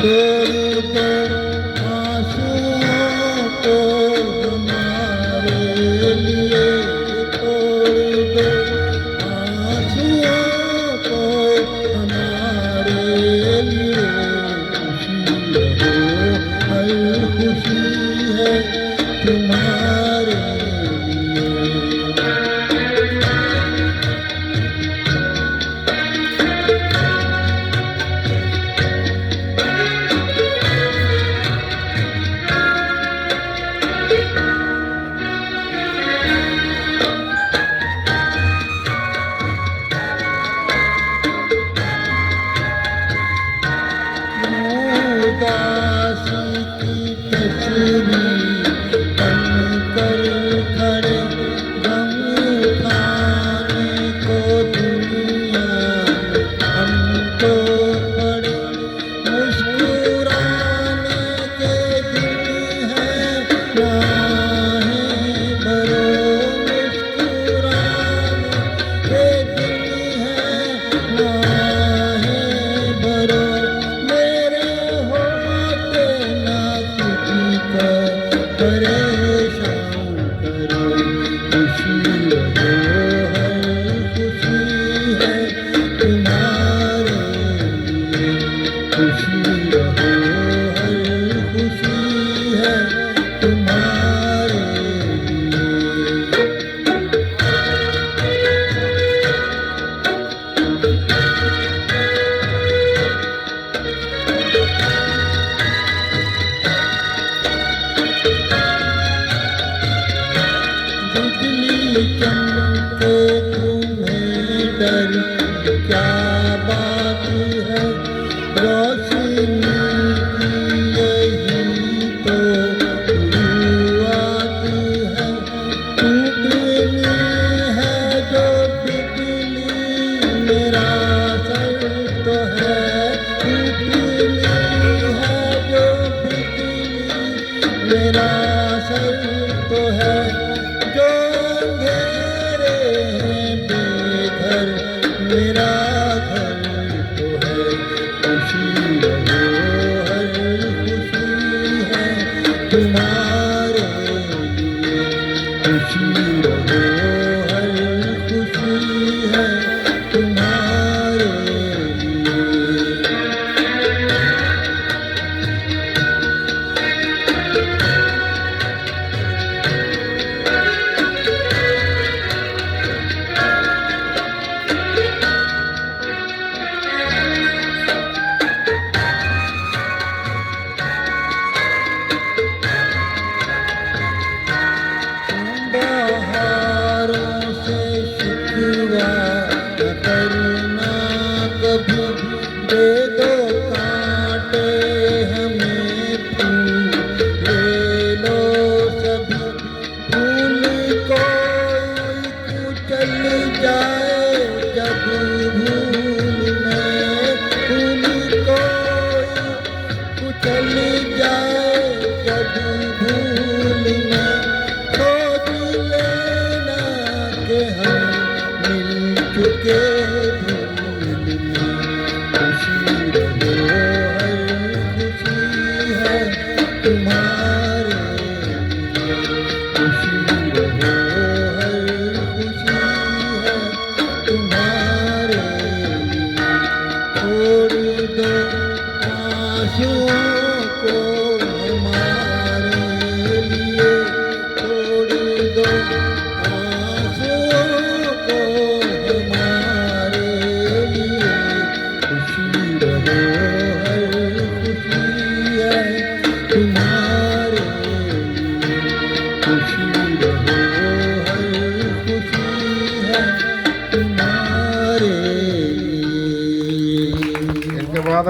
तोड़ दो आंसुओं को हमारे लिए, तोड़ दो आंसुओं को हमारे लिए। खुशी रहो हर खुशी है तुम्हारे लिए। उदासी की तस्वीर बनकर खड़े, गम उठाने को दुनिया हमको पड़े। मुस्कुराने के दिन है राहें भरो, मुस्कुराने के दिन है राहें भरो। परेशान करो, खुशी रहो हर खुशी है तुम्हारे लिए। खुशी रहो हर खुशी है तुम्हारे लिए। चमके तुम्हें डर क्या बात है, रोशनी की यही तो शुरुआत है। टूटनी है जो बिजली मेरा सर तो है, टूटनी है जो बिजली मेरा सर तो है। जो अंधेरे बेघर मेरा घर तो है। खुशी रहो हर खुशी है तुम्हारे लिए। खुशी रहो हर खुशी है तुम्हारे लिए। बहारों से शिकवा न करना कभी, दे दो कांटे हमें फूल ले लो सभी। फूल कोई कुचल जाए जब भूल में, फूल कोई कुचल जाए जब भूल में। के हम मिल चुके भूल में। खुशी रहो हर खुशी है तुम्हारे लिए। खुशी रहो हर खुशी है तुम्हारे लिए। छोड़ दो आंसुओं को हमारे लिए, छोड़ दो तुम्हारे लिए। खुशी रहो हर खुशी है तुम्हारे लिए। इनके बाद